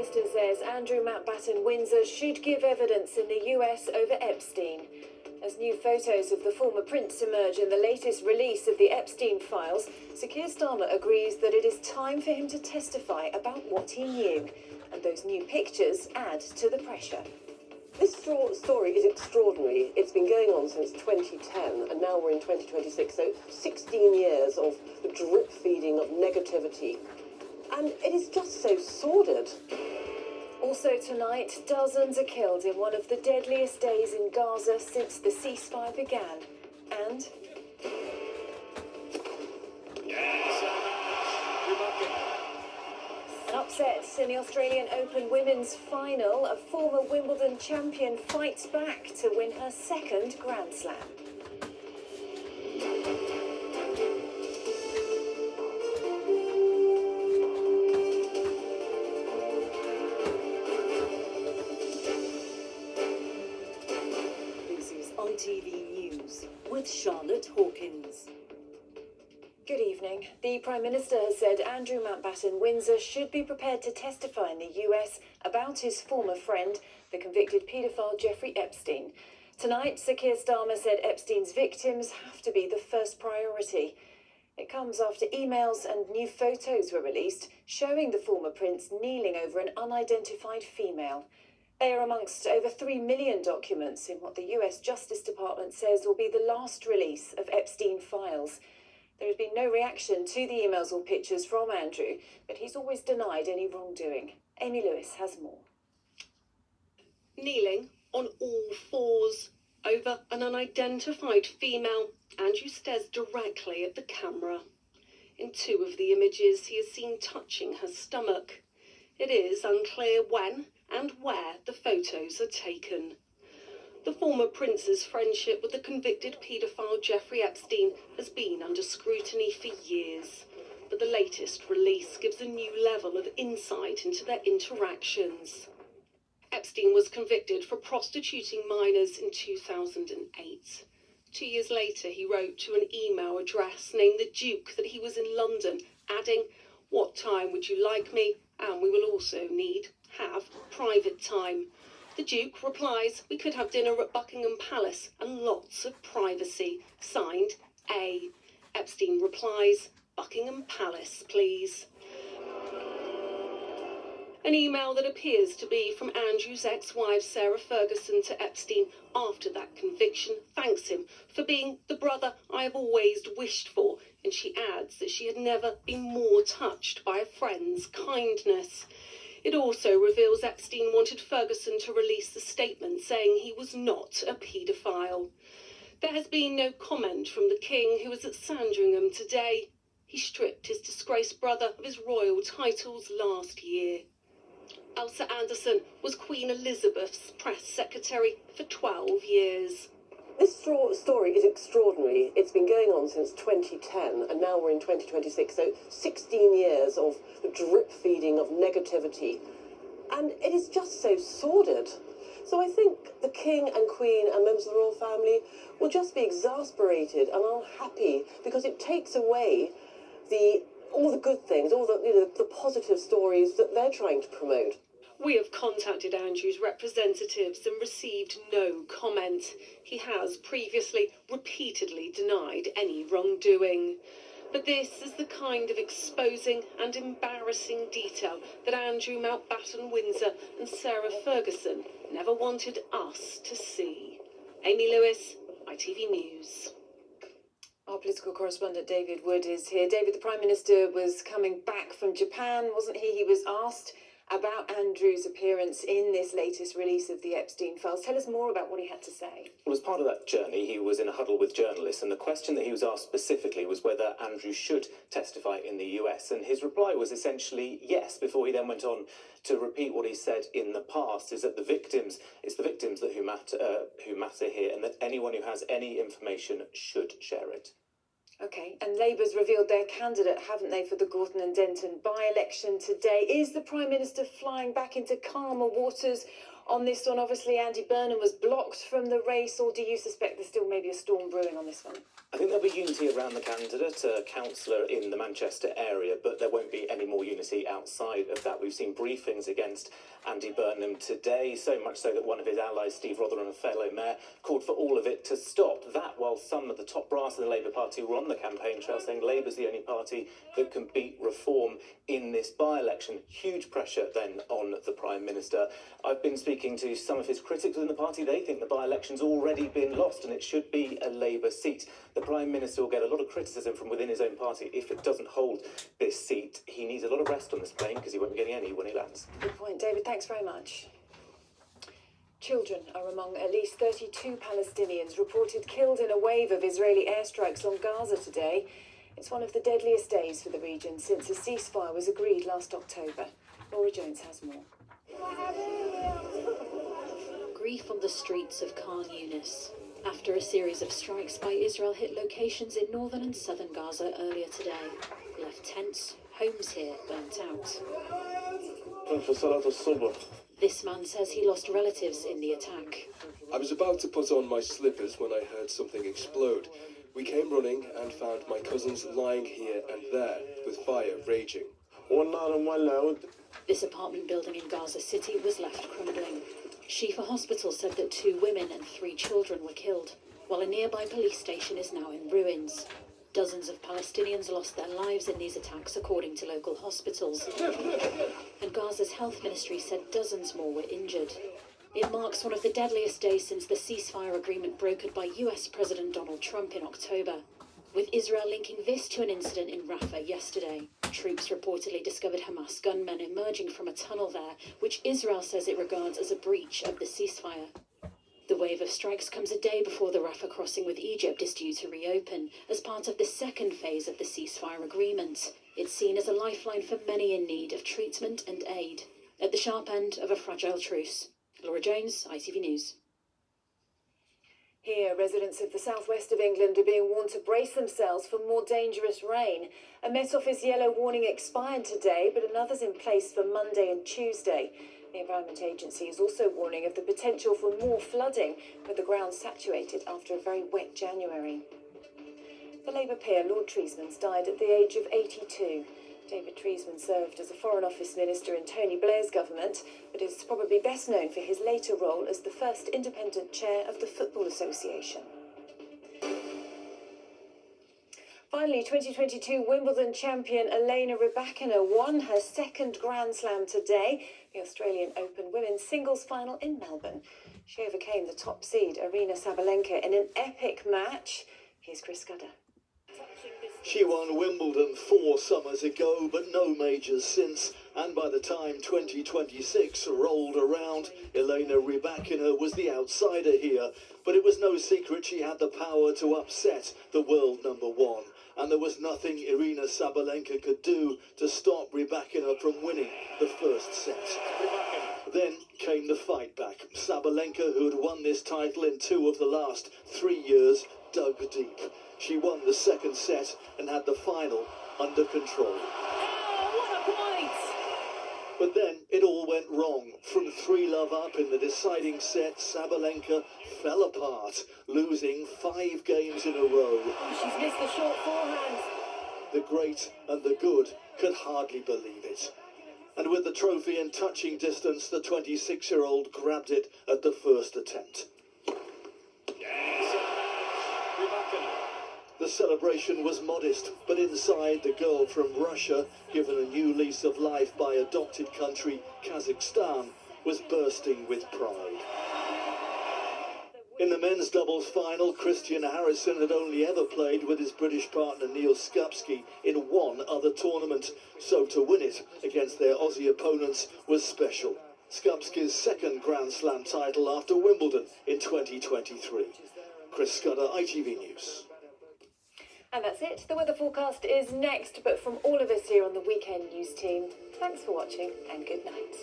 Minister says Andrew Mountbatten Windsor should give evidence in the US over Epstein. As new photos of the former prince emerge in the latest release of the Epstein files, Sir Keir Starmer agrees that it is time for him to testify about what he knew. And those new pictures add to the pressure. This story is extraordinary. It's been going on since 2010, and now we're in 2026, so 16 years of the drip feeding of negativity. And it is just so sordid. Also tonight, dozens are killed in one of the deadliest days in Gaza since the ceasefire began. And an upset in the Australian Open Women's Final. A former Wimbledon champion fights back to win her second Grand Slam. This is ITV News with Charlotte Hawkins. Good evening. The Prime Minister has said Andrew Mountbatten Windsor should be prepared to testify in the US about his former friend, the convicted paedophile Jeffrey Epstein. Tonight, Sir Keir Starmer said Epstein's victims have to be the first priority. It comes after emails and new photos were released showing the former prince kneeling over an unidentified female. They are amongst over 3 million documents in what the US Justice Department says will be the last release of Epstein files. There has been no reaction to the emails or pictures from Andrew, but he's always denied any wrongdoing. Amy Lewis has more. Kneeling on all fours over an unidentified female, Andrew stares directly at the camera. In two of the images, he is seen touching her stomach. It is unclear when and where the photos are taken. The former prince's friendship with the convicted paedophile Jeffrey Epstein has been under scrutiny for years, but the latest release gives a new level of insight into their interactions. Epstein was convicted for prostituting minors in 2008. 2 years later, he wrote to an email address named the Duke that he was in London, adding, "What time would you like me? And we will also have private time." The Duke replies, "We could have dinner at Buckingham Palace and lots of privacy. Signed, A." Epstein replies, "Buckingham Palace, please." An email that appears to be from Andrew's ex-wife Sarah Ferguson to Epstein after that conviction thanks him for being the brother I have always wished for, and she adds that she had never been more touched by a friend's kindness. It also reveals Epstein wanted Ferguson to release the statement saying he was not a paedophile. There has been no comment from the King, who was at Sandringham today. He stripped his disgraced brother of his royal titles last year. Elsa Anderson was Queen Elizabeth's press secretary for 12 years. This story is extraordinary. It's been going on since 2010, and now we're in 2026, so 16 years of the drip feeding of negativity. And it is just so sordid. So I think the King and Queen and members of the royal family will just be exasperated and unhappy because it takes away all the good things, all the positive stories that they're trying to promote. We have contacted Andrew's representatives and received no comment. He has previously repeatedly denied any wrongdoing. But this is the kind of exposing and embarrassing detail that Andrew Mountbatten Windsor and Sarah Ferguson never wanted us to see. Amy Lewis, ITV News. Our political correspondent David Wood is here. David, the Prime Minister was coming back from Japan, wasn't he? He was asked about Andrew's appearance in this latest release of the Epstein files. Tell us more about what he had to say. Well, as part of that journey, he was in a huddle with journalists, and the question that he was asked specifically was whether Andrew should testify in the US, and his reply was essentially yes, before he then went on to repeat what he said in the past, is that it's the victims who matter here, and that anyone who has any information should share it. OK, and Labour's revealed their candidate, haven't they, for the Gorton and Denton by-election today. Is the Prime Minister flying back into calmer waters, On this one, obviously, Andy Burnham was blocked from the race, or do you suspect there's still maybe a storm brewing on this one? I think there'll be unity around the candidate, a councillor in the Manchester area, but there won't be any more unity outside of that. We've seen briefings against Andy Burnham today, so much so that one of his allies, Steve Rotherham, a fellow mayor, called for all of it to stop. That, while some of the top brass of the Labour Party were on the campaign trail saying Labour's the only party that can beat reform in this by-election. Huge pressure then on the Prime Minister. I've been speaking to some of his critics within the party. They think the by-election's already been lost and it should be a Labour seat. The Prime Minister will get a lot of criticism from within his own party if it doesn't hold this seat. He needs a lot of rest on this plane because he won't be getting any when he lands. Good point, David. Thanks very much. Children are among at least 32 Palestinians reported killed in a wave of Israeli airstrikes on Gaza today. It's one of the deadliest days for the region since a ceasefire was agreed last October. Laura Jones has more. Grief on the streets of Khan Yunis after a series of strikes by Israel hit locations in northern and southern Gaza earlier today. Left tents, homes here burnt out. This man says he lost relatives in the attack. I was about to put on my slippers when I heard something explode. We came running and found my cousins lying here and there with fire raging. This apartment building in Gaza City was left crumbling. Shifa Hospital said that 2 women and 3 children were killed, while a nearby police station is now in ruins. Dozens of Palestinians lost their lives in these attacks, according to local hospitals. And Gaza's health ministry said dozens more were injured. It marks one of the deadliest days since the ceasefire agreement brokered by US President Donald Trump in October, with Israel linking this to an incident in Rafah yesterday. Troops reportedly discovered Hamas gunmen emerging from a tunnel there, which Israel says it regards as a breach of the ceasefire. The wave of strikes comes a day before the Rafah crossing with Egypt is due to reopen, as part of the second phase of the ceasefire agreement. It's seen as a lifeline for many in need of treatment and aid, at the sharp end of a fragile truce. Laura Jones, ITV News. Here, residents of the southwest of England are being warned to brace themselves for more dangerous rain. A Met Office yellow warning expired today, but another's in place for Monday and Tuesday. The Environment Agency is also warning of the potential for more flooding, with the ground saturated after a very wet January. The Labour peer Lord Treesman's died at the age of 82. David Treesman served as a Foreign Office Minister in Tony Blair's government, but is probably best known for his later role as the first independent chair of the Football Association. Finally, 2022 Wimbledon champion Elena Rybakina won her second Grand Slam today, the Australian Open Women's Singles Final in Melbourne. She overcame the top seed Aryna Sabalenka in an epic match. Here's Chris Scudder. She won Wimbledon 4 summers ago, but no majors since. And by the time 2026 rolled around, Elena Rybakina was the outsider here. But it was no secret she had the power to upset the world #1. And there was nothing Aryna Sabalenka could do to stop Rybakina from winning the first set. Then came the fight back. Sabalenka, who had won this title in 2 of the last 3 years, dug deep. She won the second set and had the final under control. Oh, what a point! But then it all went wrong. From 3-love up in the deciding set, Sabalenka fell apart, losing 5 games in a row. Oh, she's missed the short forehand. The great and the good could hardly believe it. And with the trophy in touching distance, the 26-year-old grabbed it at the first attempt. The celebration was modest, but inside, the girl from Russia, given a new lease of life by adopted country Kazakhstan, was bursting with pride. In the men's doubles final, Christian Harrison had only ever played with his British partner Neil Skupski in 1 other tournament, so to win it against their Aussie opponents was special. Skupski's second Grand Slam title after Wimbledon in 2023. Chris Scudder, ITV News. And that's it. The weather forecast is next, but from all of us here on the Weekend News team, thanks for watching and good night.